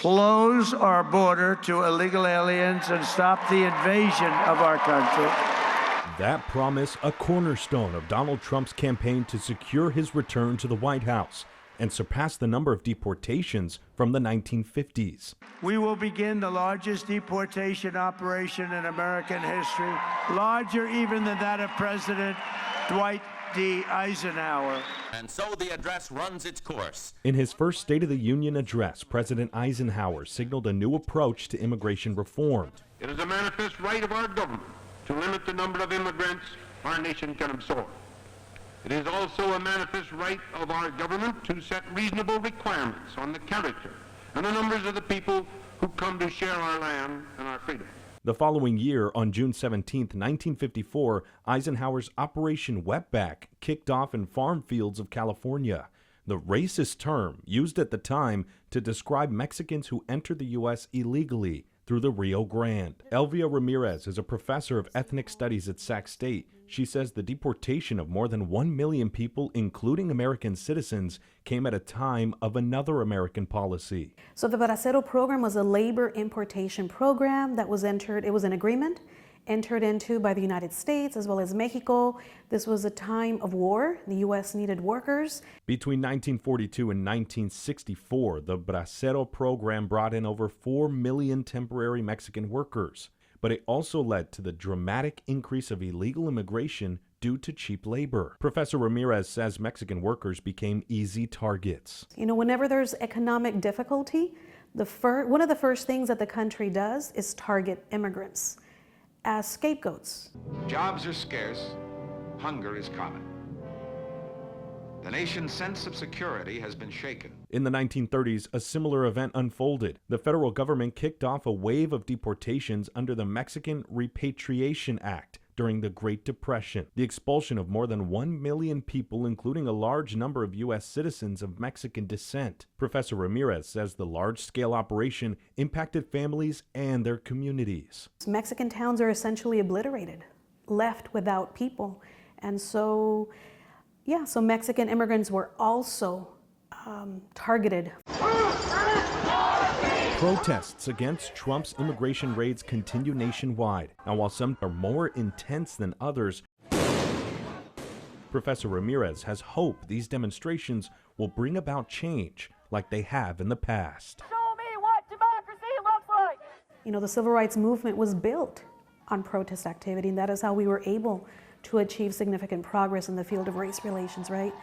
close our border to illegal aliens and stop the invasion of our country. That promise, a cornerstone of Donald Trump's campaign to secure his return to the White House and surpass the number of deportations from the 1950s. We will begin the largest deportation operation in American history, larger even than that of President Dwight D. Eisenhower. And so the address runs its course. In his first State of the Union address, President Eisenhower signaled a new approach to immigration reform. It is a manifest right of our government to limit the number of immigrants our nation can absorb. It is also a manifest right of our government to set reasonable requirements on the character and the numbers of the people who come to share our land and our freedom. The following year, on June 17, 1954, Eisenhower's Operation Wetback kicked off in farm fields of California, the racist term used at the time to describe Mexicans who entered the U.S. illegally through the Rio Grande. Elvia Ramirez is a professor of ethnic studies at Sac State. She says the deportation of more than 1 million people, including American citizens, came at a time of another American policy. So the Bracero program was a labor importation program that was entered, it was an agreement entered into by the United States as well as Mexico. This was a time of war. The U.S. needed workers. Between 1942 and 1964, the Bracero program brought in over 4 million temporary Mexican workers. But it also led to the dramatic increase of illegal immigration due to cheap labor. Professor Ramirez says Mexican workers became easy targets. You know, whenever there's economic difficulty, one of the first things that the country does is target immigrants as scapegoats. Jobs are scarce, hunger is common. The nation's sense of security has been shaken. In the 1930s, a similar event unfolded. The federal government kicked off a wave of deportations under the Mexican Repatriation Act during the Great Depression. The expulsion of more than 1 million people, including a large number of U.S. citizens of Mexican descent. Professor Ramirez says the large-scale operation impacted families and their communities. Mexican towns are essentially obliterated, left without people. And so Mexican immigrants were also targeted. Protests against Trump's immigration raids continue nationwide. And while some are more intense than others, Professor Ramirez has hope these demonstrations will bring about change like they have in the past. Show me what democracy looks like! You know, the civil rights movement was built on protest activity, and that is how we were able to achieve significant progress in the field of race relations, right?